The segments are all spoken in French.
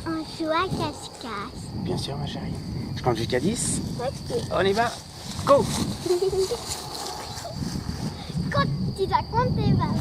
On joue à cache-cache. Bien sûr, ma chérie. Je compte jusqu'à 10. Ok. On y va. Go! Quand tu as compté, voilà.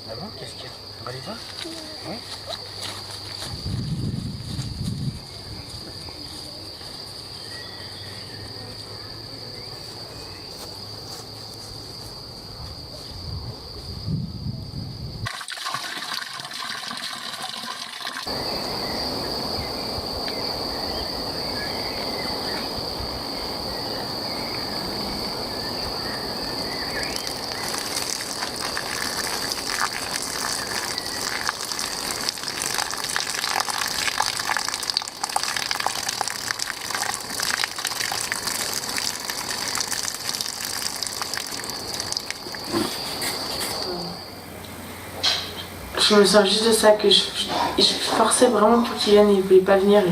D'abord, qu'est-ce qu'il y a? On va aller voir? Oui. Je me sens juste de ça, que je forçais vraiment pour qu'il vienne et il ne voulait pas venir.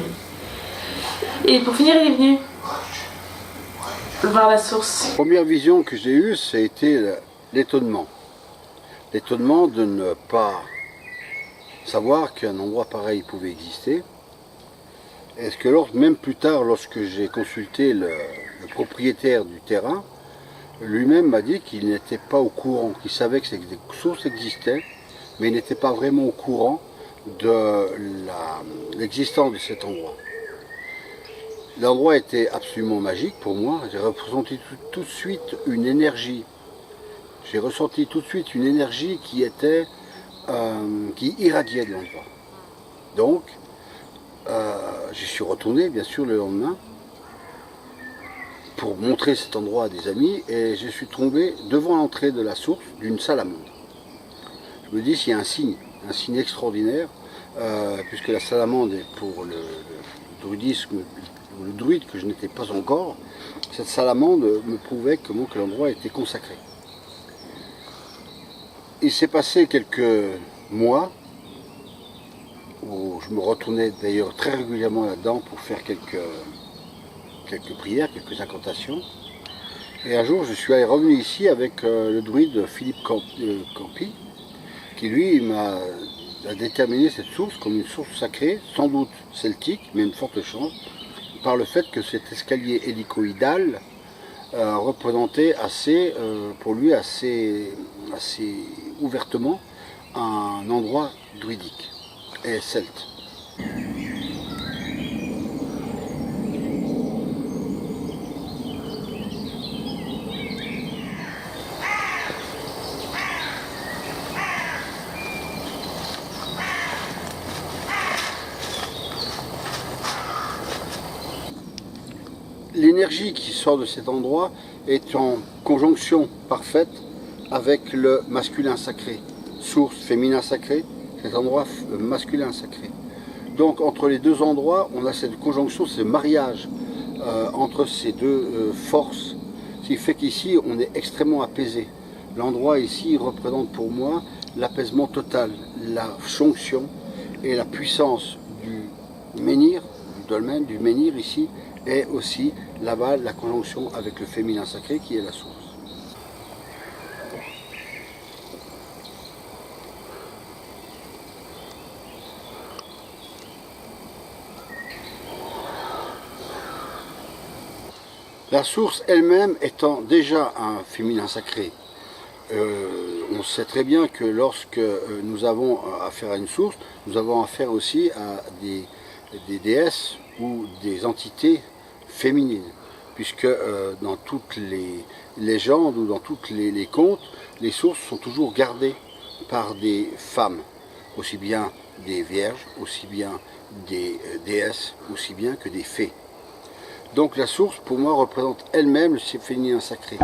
Et pour finir, il est venu voir la source. La première vision que j'ai eue, ça a été l'étonnement. L'étonnement de ne pas savoir qu'un endroit pareil pouvait exister. Est-ce que même plus tard, lorsque j'ai consulté le propriétaire du terrain, lui-même m'a dit qu'il n'était pas au courant, qu'il savait que des sources existaient, mais il n'était pas vraiment au courant de l'existence de cet endroit. L'endroit était absolument magique pour moi. J'ai ressenti tout de suite une énergie. J'ai ressenti tout de suite une énergie qui irradiait de l'endroit. Donc, j'y suis retourné, bien sûr, le lendemain, pour montrer cet endroit à des amis, et je suis tombé devant l'entrée de la source d'une salamandre. Je me dis, s'il y a un signe extraordinaire, puisque la salamandre est pour le druidisme, le druide que je n'étais pas encore, cette salamandre me prouvait que l'endroit était consacré. Il s'est passé quelques mois, où je me retournais d'ailleurs très régulièrement là-dedans pour faire quelques prières, quelques incantations. Et un jour, je suis revenu ici avec le druide Philippe Campi, qui lui m'a déterminé cette source comme une source sacrée, sans doute celtique, mais une forte chance, par le fait que cet escalier hélicoïdal représentait pour lui assez ouvertement un endroit druidique et celte. L'énergie qui sort de cet endroit est en conjonction parfaite avec le masculin sacré, source féminin sacré, cet endroit masculin sacré. Donc entre les deux endroits, on a cette conjonction, ce mariage entre ces deux forces, ce qui fait qu'ici on est extrêmement apaisé. L'endroit ici représente pour moi l'apaisement total, la jonction et la puissance du menhir, du dolmen, du menhir ici, et aussi là-bas la conjonction avec le féminin sacré qui est la source. La source elle-même étant déjà un féminin sacré, on sait très bien que lorsque nous avons affaire à une source, nous avons affaire aussi à des déesses ou des entités féminines, puisque dans toutes les légendes ou dans tous les contes, les sources sont toujours gardées par des femmes. aussi bien des vierges, aussi bien des déesses, aussi bien que des fées. Donc la source, pour moi, représente elle-même le féminin sacré.